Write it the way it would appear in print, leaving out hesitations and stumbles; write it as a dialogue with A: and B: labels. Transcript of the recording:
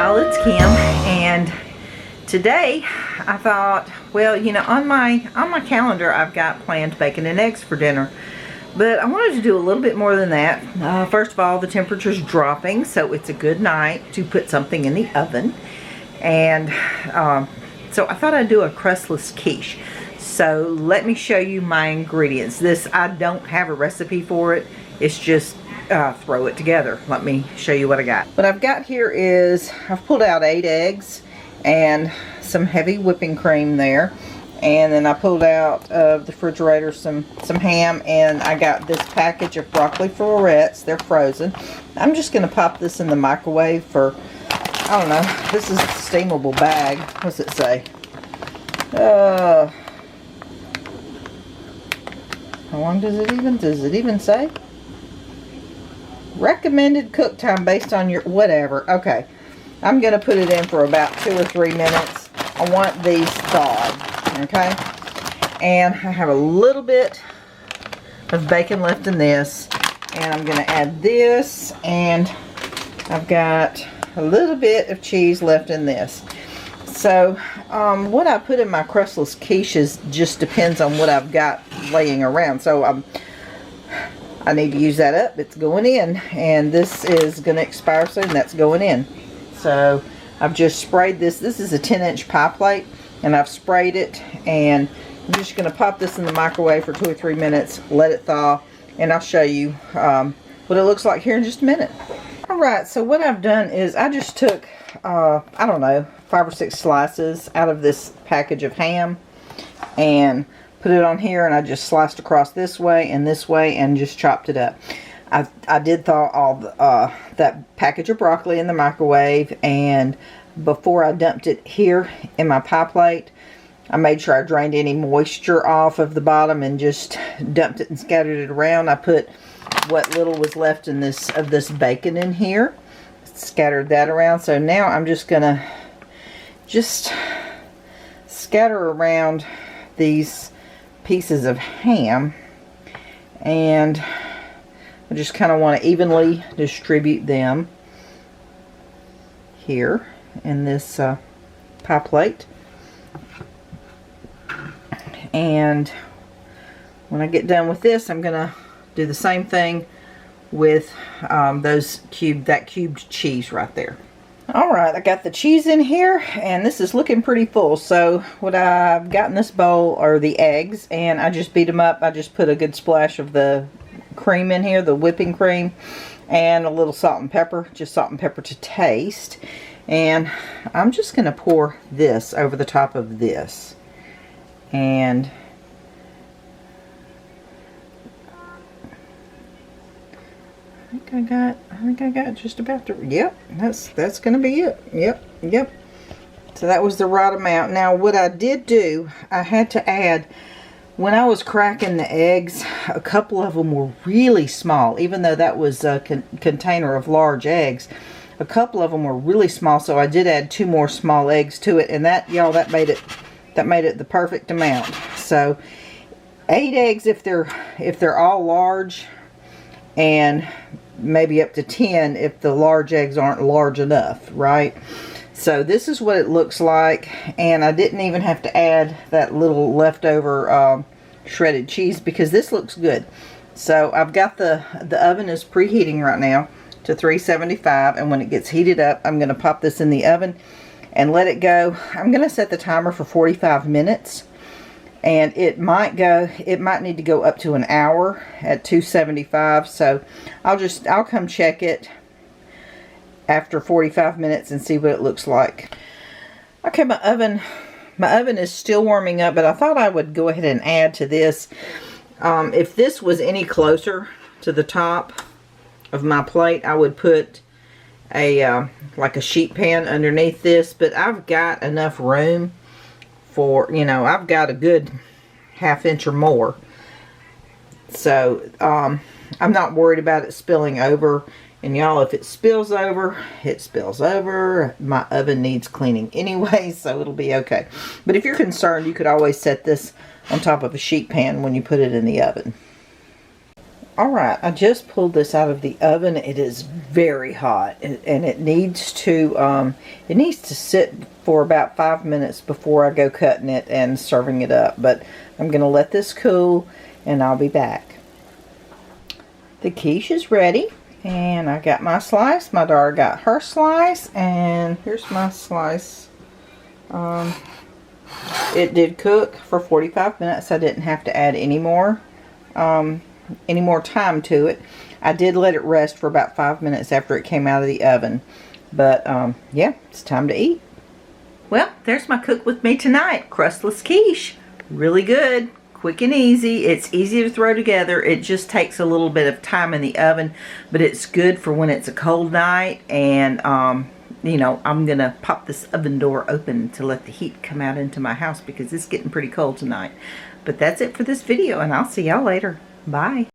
A: y'all, it's Kim, and today I thought, well, you know, on my calendar I've got planned bacon and eggs for dinner, but I wanted to do a little bit more than that. First of all, the temperature's dropping, so it's a good night to put something in the oven, and so I thought I'd do a crustless quiche. So let me show you my ingredients. This, I don't have a recipe for it, it's just throw it together. Let me show you what I got. What I've got here is, I've pulled out 8 eggs and some heavy whipping cream there, and then I pulled out of the refrigerator some ham, and I got this package of broccoli florets. They're frozen. I'm just going to pop this in the microwave for, I don't know, this is a steamable bag. What's it say? How long does it even say? Recommended cook time based on your whatever. Okay, I'm gonna put it in for about 2 or 3 minutes. I want these thawed. Okay, and I have a little bit of bacon left in this, and I'm gonna add this, and I've got a little bit of cheese left in this. So what I put in my crustless quiches just depends on what I've got laying around. So I need to use that up. It's going in, and this is going to expire soon. That's going in. So I've just sprayed this. This is a 10-inch pie plate, and I've sprayed it, and I'm just going to pop this in the microwave for 2 or 3 minutes, let it thaw, and I'll show you what it looks like here in just a minute. Alright, so what I've done is I just took, I don't know, 5 or 6 slices out of this package of ham, and put it on here, and I just sliced across this way, and just chopped it up. I did thaw all that package of broccoli in the microwave, and before I dumped it here in my pie plate, I made sure I drained any moisture off of the bottom and just dumped it and scattered it around. I put what little was left in this bacon in here, scattered that around. So now I'm just gonna scatter around these pieces of ham, and I just kind of want to evenly distribute them here in this pie plate. And when I get done with this, I'm gonna do the same thing with that cubed cheese right there. Alright, I got the cheese in here, and this is looking pretty full. So what I've got in this bowl are the eggs, and I just beat them up. I just put a good splash of the cream in here, the whipping cream, and a little salt and pepper, just salt and pepper to taste. And I'm just going to pour this over the top of this. And I think I got just about the, yep, that's gonna be it. Yep. So that was the right amount. Now what I did do, I had to add, when I was cracking the eggs, a couple of them were really small, even though that was a container of large eggs. A couple of them were really small, so I did add 2 more small eggs to it, and that, y'all, that made it the perfect amount. So 8 eggs if they're all large, and maybe up to 10 if the large eggs aren't large enough, right? So this is what it looks like, and I didn't even have to add that little leftover shredded cheese because this looks good. So I've got the oven is preheating right now to 375, and when it gets heated up, I'm going to pop this in the oven and let it go. I'm going to set the timer for 45 minutes. And it might need to go up to an hour at 275. So I'll come check it after 45 minutes and see what it looks like. Okay, my oven is still warming up, but I thought I would go ahead and add to this. If this was any closer to the top of my plate, I would put a like a sheet pan underneath this, but I've got enough room for, you know, I've got a good ½ inch or more, so I'm not worried about it spilling over. And y'all, if it spills over, it spills over. My oven needs cleaning anyway, so it'll be okay. But if you're concerned, you could always set this on top of a sheet pan when you put it in the oven. Alright, I just pulled this out of the oven. It is very hot, and it needs to sit for about 5 minutes before I go cutting it and serving it up. But I'm going to let this cool, and I'll be back. The quiche is ready, and I got my slice. My daughter got her slice, and here's my slice. It did cook for 45 minutes. I didn't have to add any more time to it. I did let it rest for about 5 minutes after it came out of the oven. But yeah, it's time to eat. Well, there's my cook with me tonight, Crustless Quiche. Really good, quick and easy. It's easy to throw together. It just takes a little bit of time in the oven, but it's good for when it's a cold night. And you know, I'm gonna pop this oven door open to let the heat come out into my house because it's getting pretty cold tonight. But that's it for this video, and I'll see y'all later. Bye.